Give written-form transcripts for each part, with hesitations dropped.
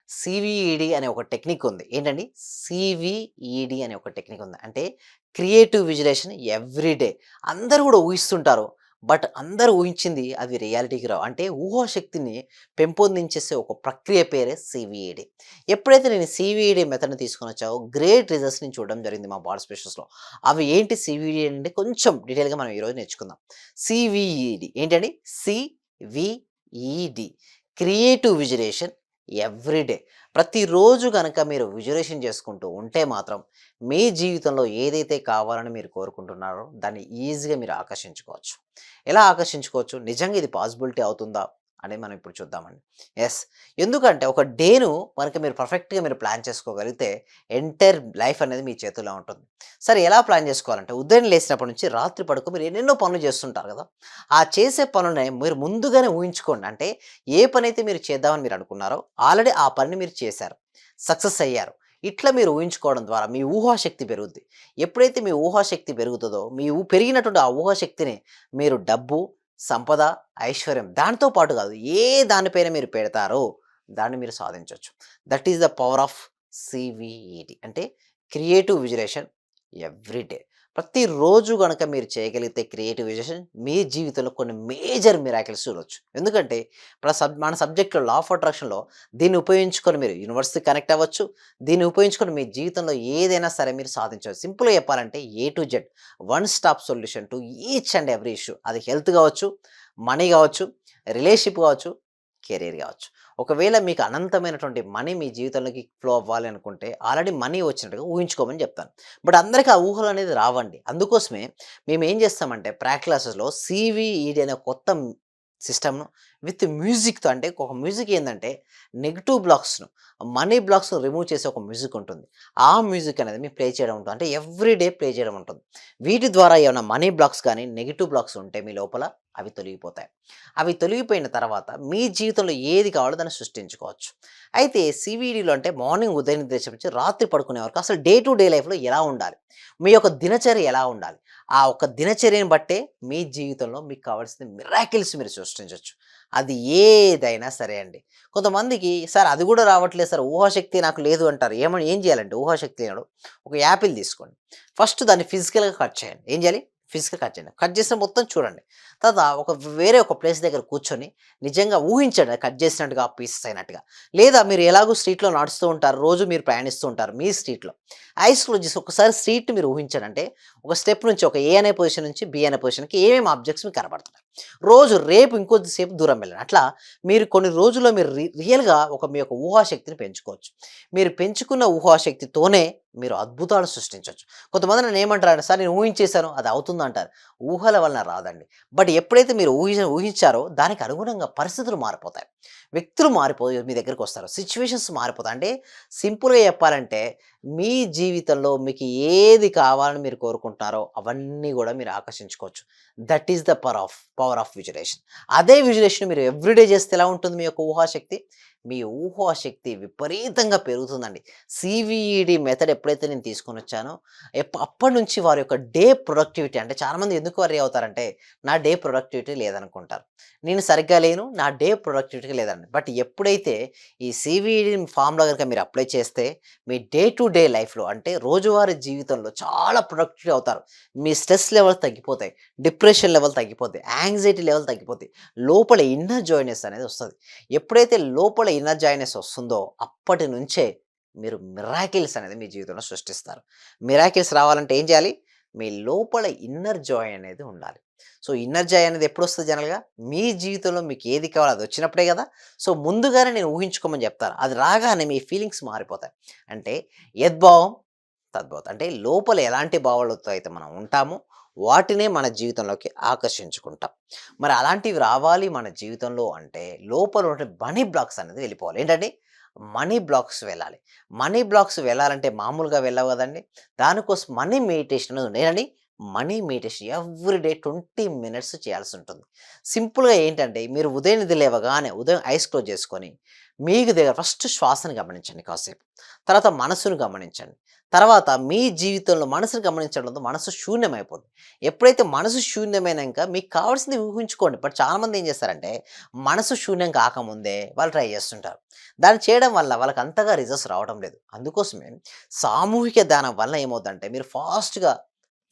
సివిఈడి అనే ఒక టెక్నిక్ ఉంది. ఏంటండి? సివిఈడి అనే ఒక టెక్నిక్ ఉంది. అంటే క్రియేటివ్ విజులేషన్ ఎవ్రీ డే. అందరూ గూడా ఊహిస్తుంటారు. బట్ అందరూ ఊహించింది అవి రియాలిటీకి రావు. అంటే ఊహాశక్తిని పెంపొందించేసే ఒక ప్రక్రియ పేరే సివిఈడి. ఎప్పుడైతే నేను సివిఈడి మెథడ్‌ని తీసుకొనొచ్చావో గ్రేట్ రిజల్ట్స్ నేను చూడడం జరిగింది మా బాడీ స్పెషలిస్ట్‌లో. అవి ఏంటి సివిఈడి అంటే కొంచెం డీటెయిల్‌గా మనం ఈరోజు నేర్చుకుందాం. సివిఈడి ఏంటండి? సివిఈడి క్రియేటివ్ విజులేషన్ ఎవ్రీ డే. ప్రతిరోజు గనక మీరు విజువలైజేషన్ చేసుకుంటూ ఉంటే మాత్రం, మీ జీవితంలో ఏదైతే కావాలని మీరు కోరుకుంటున్నారో, దాన్ని ఈజీగా మీరు ఆకర్షించుకోవచ్చు. ఎలా ఆకర్షించుకోవచ్చు? నిజంగా ఇది పాసిబిలిటీ అవుతుందా? అనేది మనం ఇప్పుడు చూద్దామండి. యెస్. ఎందుకంటే ఒక డేను గనక మీరు పర్ఫెక్ట్‌గా మీరు ప్లాన్ చేసుకోగలిగితే, ఎంటైర్ లైఫ్ అనేది మీ చేతుల్లో ఉంటుంది. సరే ఎలా ప్లాన్ చేసుకోవాలంటే, ఉదయం లేసినప్పటి నుంచి రాత్రి పడుకో మీరు ఎన్నెన్నో పనులు చేస్తుంటారు గదా! ఆ చేసే పనులని మీరు ముందుగానే ఊహించుకోండి. అంటే ఏ పనైతే మీరు చేద్దామని మీరు అనుకున్నారో, ఆల్రెడీ ఆ పనిని మీరు చేశారు. సక్సెస్ అయ్యారు. ఇట్లా మీరు ఊహించుకోవడం ద్వారా మీ ఊహాశక్తి పెరుగుద్ది. ఎప్పుడైతే మీ ఊహాశక్తి పెరుగుతదో, మీ పెరిగినటువంటి ఆ ఊహాశక్తిని మీరు డబ్బు, సంపద, ఐశ్వర్యం దానితో పాటు కాదు, ఏ దానిపైన మీరు పెడతారో దాన్ని మీరు సాధించొచ్చు. That is the power of CVED. అంటే క్రియేటివ్ విజులేషన్ ఎవ్రీ డే. ప్రతిరోజు గనక మీరు చేయగలిగితే క్రియేటివ్ విజన్ మీ జీవితంలో కొన్ని మేజర్ మిరాకిల్స్ చూడొచ్చు. ఎందుకంటే ఇప్పుడు మన సబ్జెక్ట్‌లో లా ఆఫ్ అట్రాక్షన్‌లో దీన్ని ఉపయోగించుకొని మీరు యూనివర్స్‌కి కనెక్ట్ అవ్వచ్చు. దీన్ని ఉపయోగించుకొని మీ జీవితంలో ఏదైనా సరే మీరు సాధించవచ్చు. సింపుల్‌గా చెప్పాలంటే A to Z one stop solution to each and every issue. అది హెల్త్ కావచ్చు, మనీ కావచ్చు, రిలేషన్‌షిప్ కావచ్చు, కెరియర్ కావచ్చు. ఒకవేళ మీకు అనంతమైనటువంటి మనీ మీ జీవితంలోకి ఫ్లో అవ్వాలి అనుకుంటే ఆల్రెడీ మనీ వచ్చినట్టుగా ఊహించుకోమని చెప్తాను. బట్ అందరికి ఆ ఊహలనేది రావండి. అందుకోసమే మేమేం చేస్తామంటే క్లాసెస్‌లో సీవీఈడీ అనే కొత్త సిస్టమ్‌ను విత్ మ్యూజిక్‌తో అంటే ఒక మ్యూజిక్ ఏందంటే నెగెటివ్ బ్లాక్స్‌ను, మనీ బ్లాక్స్‌ను రిమూవ్ చేసే ఒక మ్యూజిక్ ఉంటుంది. ఆ మ్యూజిక్ అనేది మేము ప్లే చేయడం ఉంటుంది. అంటే ఎవ్రీ డే ప్లే చేయడం ఉంటుంది. వీటి ద్వారా ఏమైనా మనీ బ్లాక్స్ గానీ, నెగెటివ్ బ్లాక్స్ ఉంటే మీ లోపల అవి తొలగిపోతాయి. అవి తొలగిపోయిన తర్వాత మీ జీవితంలో ఏది కావాలో దాన్ని సృష్టించుకోవచ్చు. అయితే సీవీడీలో అంటే మార్నింగ్ ఉదయం నిద్ర నుంచి రాత్రి పడుకునే వరకు అసలు డే టు డే లైఫ్‌లో ఎలా ఉండాలి? మీ యొక్క దినచర్య ఎలా ఉండాలి? ఆ ఒక్క దినచర్యను బట్టే మీ జీవితంలో మీకు కావాల్సిన మిరాకిల్స్ మీరు సృష్టించొచ్చు. అది ఏదైనా సరే అండి. కొంతమందికి సార్ అది కూడా రావట్లేదు సార్ ఊహాశక్తి నాకు లేదు అంటారు. ఏం చేయాలంటే ఊహాశక్తి లేనోడు ఒక యాపిల్ తీసుకోండి. ఫస్ట్ దాన్ని ఫిజికల్‌గా కట్ చేయండి. ఏం చేయాలి? ఫిజికల్‌గా కట్ చేయండి. కట్ చేసిన మొత్తం చూడండి. తర్వాత వేరే ఒక ప్లేస్ దగ్గర కూర్చొని నిజంగా ఊహించండి అది కట్ చేసినట్టుగా పీసెస్ అయినట్టుగా. లేదా మీరు ఎలాగో స్ట్రీట్‌లో నడుస్తూ ఉంటారు. రోజు మీరు ప్రయాణిస్తూ ఉంటారు మీ స్ట్రీట్‌లో. ఐస్ క్లోజ్ చేసి ఒకసారి స్ట్రీట్‌ని మీరు ఊహించండి. అంటే ఒక స్టెప్ నుంచి ఒక ఏ అనే పొజిషన్ నుంచి బి అనే పొజిషన్‌కి ఏమేమి ఆబ్జెక్ట్స్ మీకు కనబడుతున్నాయి. రేపు ఇంకొద్ది సేపు దూరం వెళ్ళండి. అట్లా మీరు కొన్ని రోజుల్లో మీరు రియల్‌గా మీ యొక్క ఊహాశక్తిని పెంచుకోవచ్చు. మీరు పెంచుకున్న ఊహాశక్తితోనే మీరు అద్భుతాలు సృష్టించొచ్చు. కొంతమంది నన్నేమంటారంటే, "సార్ నేను ఊహించేసాను అది అవుతుందంటారు." ఊహల వలన రాదండి. బట్ ఎప్పుడైతే మీరు ఊహించారో దానికి అనుగుణంగా పరిస్థితులు మారిపోతాయి. వ్యక్తులు మారిపోయి మీ దగ్గరికొస్తారు. సిట్యుయేషన్స్ మారిపోతాయి. అంటే సింపుల్‌గా చెప్పాలంటే మీ జీవితంలో మీకు ఏది కావాలని మీరు కోరుకుంటున్నారో అవన్నీ గూడా మీరు ఆకర్షించుకోవచ్చు. That is the power of visualisation. అదే విజులేషన్ మీరు ఎవ్రీడే చేస్తే ఎలా ఉంటుంది మీ యొక్క ఊహాశక్తి? మీ ఊహాశక్తి విపరీతంగా పెరుగుతుందండి. సీవీఈడీ మెథడ్ ఎప్పుడైతే నేను తీసుకొనొచ్చానో అప్పటినుంచి వారి యొక్క డే ప్రొడక్టివిటీ అంటే చాలామంది ఎందుకు వర్రీ అవుతారంటే, నా డే ప్రొడక్టివిటీ లేదనుకుంటారు. నేను సరిగ్గా లేను, నా డే ప్రొడక్టివిటీ లేదండి. బట్ ఎప్పుడైతే ఈ సీవీఈడీ ఫార్ములా గనుక మీరు అప్లై చేస్తే, మీ డే టు డే లైఫ్‌లో అంటే రోజువారీ జీవితంలో చాలా ప్రొడక్టివ్ అవుతారు. మీ స్ట్రెస్ లెవెల్స్ తగ్గిపోతాయి. డిప్రెషన్ లెవెల్ తగ్గిపోద్ది. యాంగ్జైటీ లెవెల్ తగ్గిపోద్ది. లోపల ఇన్నర్ జాయ్‌నెస్ అనేది వస్తది. ఎప్పుడైతే లోపల ఇన్నర్ జాయ్‌నెస్ వస్తుందో అప్పటి నుంచే మీరు మిరాకిల్స్ అనేది మీ జీవితంలో సృష్టిస్తారు. మిరాకిల్స్ రావాలంటే ఏం చేయాలి? మీ లోపల ఇన్నర్ జాయ్ అనేది ఉండాలి. సో, ఇన్నర్ జాయ్ అనేది ఎప్పుడొస్తది జనరల్‌గా? మీ జీవితంలో మీకు ఏది కావాలో అది వచ్చినప్పుడే గదా! సో, ముందుగానే నేను ఊహించుకోమని జెప్తాను. అది రాగానే మీ ఫీలింగ్స్ మారిపోతాయి. అంటే యద్భావం తద్భవతి. అంటే లోపల ఎలాంటి భావాలతో అయితే మనం ఉంటామో వాటినే మన జీవితంలోకి ఆకర్షించుకుంటాం. మరి అలాంటివి రావాలి మన జీవితంలో అంటే లోపల ఉండే మనీ బ్లాక్స్ అనేది వెళ్ళిపోవాలి. ఏంటండి? మనీ బ్లాక్స్ వెళ్ళాలి. మనీ బ్లాక్స్ వెళ్ళాలంటే మామూలుగా వెళ్ళవు గదండీ! దానికోసం మనీ మెడిటేషన్ అనేది ఉంది. ఏదండి? మనీ మెడిటేషన్ ఎవ్రీడే 20 మినిట్స్ చేయాల్సుంటుంది. సింపుల్‌గా ఏంటంటే, మీరు ఉదయం నిద్ర లేవగానే ఉదయం ఐస్ క్లోజ్ చేసుకొని, మీకు దగ్గర ఫస్ట్ శ్వాసను గమనించండి కాసేపు. తర్వాత మనసును గమనించండి. తర్వాత మీ జీవితంలో మనసును గమనించడంతో మనసు శూన్యమైపోద్ది. ఎప్పుడైతే మనసు శూన్యమైనంక మీకు కావాల్సింది ఊహించుకోండి. బట్ చాలామంది ఏం చేస్తారంటే, మనసు శూన్యం కాకముందే వాళ్ళు ట్రై చేస్తుంటారు. దాన్ని చేయడం వల్ల వాళ్ళకి అంతగా రిజల్ట్స్ రావడం లేదు. అందుకోసమే సామూహిక ధ్యానం వల్ల ఏమవుద్దంటే, మీరు ఫాస్ట్‌గా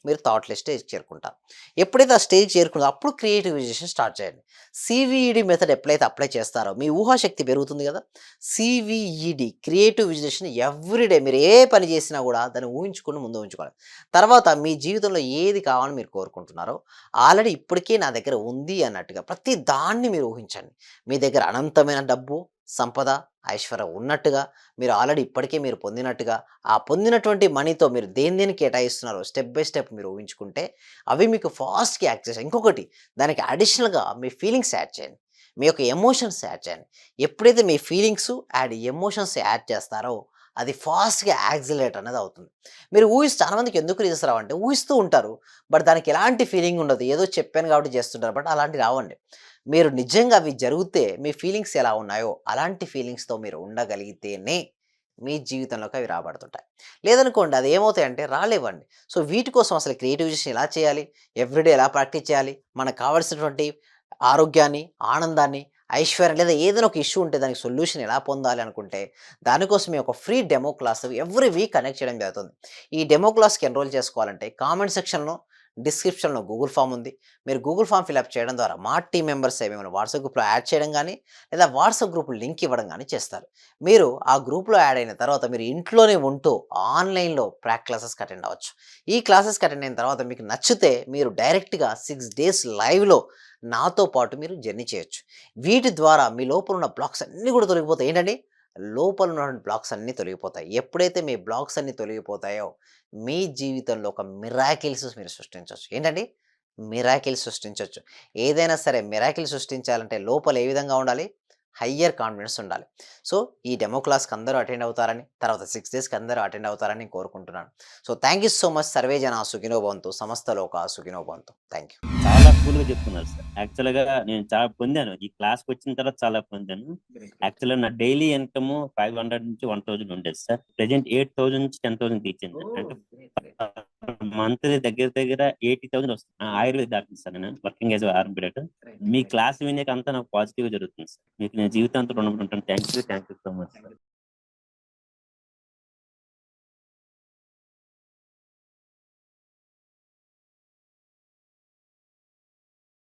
మీరు థాట్‌లెస్ స్టేజ్‌కి చేరుకుంటారు. ఎప్పుడైతే ఆ స్టేజ్‌కి చేరుకున్నారో అప్పుడు క్రియేటివైజేషన్ స్టార్ట్ చేయండి. సీవీఈడీ మెథడ్ ఎప్పుడైతే అప్లై చేస్తారో మీ ఊహాశక్తి పెరుగుతుంది గదా! సీవీఈడీ క్రియేటివ్ విజువలైజేషన్ ఎవ్రీడే మీరు ఏ పని చేసినా గూడా దాన్ని ఊహించుకొని ముందు ఉంచుకోవాలి. తర్వాత మీ జీవితంలో ఏది కావాలని మీరు కోరుకుంటున్నారో ఆల్రెడీ ఇప్పటికే నా దగ్గర ఉంది అన్నట్టుగా ప్రతి దాన్ని మీరు ఊహించండి. మీ దగ్గర అనంతమైన డబ్బు, సంపద, ఐశ్వర్యం ఉన్నట్టుగా మీరు ఆల్రెడీ ఇప్పటికే మీరు పొందినట్టుగా ఆ పొందినటువంటి మనీతో మీరు దేన్ని కేటాయిస్తున్నారో స్టెప్ బై స్టెప్ మీరు ఊహించుకుంటే అవి మీకు ఫాస్ట్‌గా యాక్ట్ చేస్తాయి. ఇంకొకటి దానికి అడిషనల్‌గా మీ ఫీలింగ్స్ యాడ్ చేయండి. మీ యొక్క ఎమోషన్స్ యాడ్ చేయండి. ఎప్పుడైతే మీ ఫీలింగ్స్ అండ్ ఎమోషన్స్ యాడ్ చేస్తారో అది ఫాస్ట్‌గా యాక్సిలరేట్ అనేది అవుతుంది. మీరు చాలామందికి ఎందుకు రీజన్స్ రావంటే ఊహిస్తూ ఉంటారు. బట్ దానికి ఎలాంటి ఫీలింగ్ ఉండదు. ఏదో చెప్పాను కాబట్టి చేస్తుంటారు. బట్ అలాంటివి రావండి. మీరు నిజంగా అవి జరిగితే మీ ఫీలింగ్స్ ఎలా ఉన్నాయో అలాంటి ఫీలింగ్స్‌తో మీరు ఉండగలిగితేనే మీ జీవితంలోకి అవి రాబడుతుంటాయి. లేదనుకోండి అది ఏమవుతాయంటే రాలేవండి. సో, వీటి కోసం అసలు క్రియేటివిజేషన్ ఎలా చేయాలి? ఎవ్రీడే ఎలా ప్రాక్టీస్ చేయాలి? మనకు కావాల్సినటువంటి ఆరోగ్యాన్ని, ఆనందాన్ని, ఐశ్వర్యం లేదా ఏదైనా ఒక ఇష్యూ ఉంటే దానికి సొల్యూషన్ ఎలా పొందాలి అనుకుంటే, దానికోసమే ఒక free demo class every week conduct చేయడం జరుగుతుంది. ఈ డెమో క్లాస్‌కి ఎన్రోల్ చేసుకోవాలంటే కామెంట్ సెక్షన్‌లో, డిస్క్రిప్షన్‌లో గూగుల్ ఫార్మ్ ఉంది. మీరు గూగుల్ ఫార్మ్ ఫిలప్ చేయడం ద్వారా మా టీమ్ మెంబర్సే మిమ్మల్ని వాట్సాప్ గ్రూప్‌లో యాడ్ చేయడం గానీ, లేదా వాట్సాప్ గ్రూప్ లింక్ ఇవ్వడం గానీ చేస్తారు. మీరు ఆ గ్రూప్‌లో యాడ్ అయిన తర్వాత మీరు ఇంట్లోనే ఉంటూ ఆన్‌లైన్‌లో క్లాసెస్‌కి అటెండ్ అవ్వచ్చు. ఈ క్లాసెస్‌కి అటెండ్ అయిన తర్వాత మీకు నచ్చితే మీరు డైరెక్ట్‌గా 6 డేస్ లైవ్‌లో నాతో పాటు మీరు జర్నీ చేయొచ్చు. వీటి ద్వారా మీ లోపల ఉన్న బ్లాక్స్ అన్నీ కూడా తొలగిపోతాయి. ఏంటండి? లోపల ఉన్నటువంటి బ్లాక్స్ అన్నీ తొలగిపోతాయి. ఎప్పుడైతే మీ బ్లాక్స్ అన్నీ తొలగిపోతాయో, మీ జీవితంలో ఒక మిరాకిల్స్ మీరు సృష్టించొచ్చు. ఏంటండి? మిరాకిల్ సృష్టించొచ్చు. ఏదైనా సరే మిరాకిల్ సృష్టించాలంటే లోపల ఏ విధంగా ఉండాలి? హయ్యర్ కాన్ఫిడెన్స్ ఉండాలి. సో, ఈ డెమో క్లాస్‌కి అందరూ అటెండ్ అవుతారని, తర్వాత 6 డేస్‌కి అందరూ అటెండ్ అవుతారని నేను కోరుకుంటున్నాను. So, thank you so much. Survey జన సుఖినో భవంతు. సమస్త లోకా సుఖినో భవంతు. Thank you. చాలా కూల్‌గా చెప్తున్నారు సార్. యాక్చువల్‌గా నేను చాలా పొందాను. ఈ క్లాస్‌కొచ్చిన తర్వాత చాలా పొందాను. యాక్చువల్‌గా నా డైలీ ఇన్‌కమ్ 500-1000 ఉండేది సార్. ప్రెజెంట్ 8000 నుంచి 10,000 రీచయింది. అంటే మంత్లీ దగ్గర దగ్గర 80,000 వస్తుంది. ఆయుర్వేద డాక్టర్ సార్ నేను. Working as a RMP. మీ క్లాస్ వినేక అంతా నాకు పాజిటివ్‌గా జరుగుతుంది సార్. మీకు నేను జీవితాంతం రుణపడి ఉంటాను. Thank you so much sir.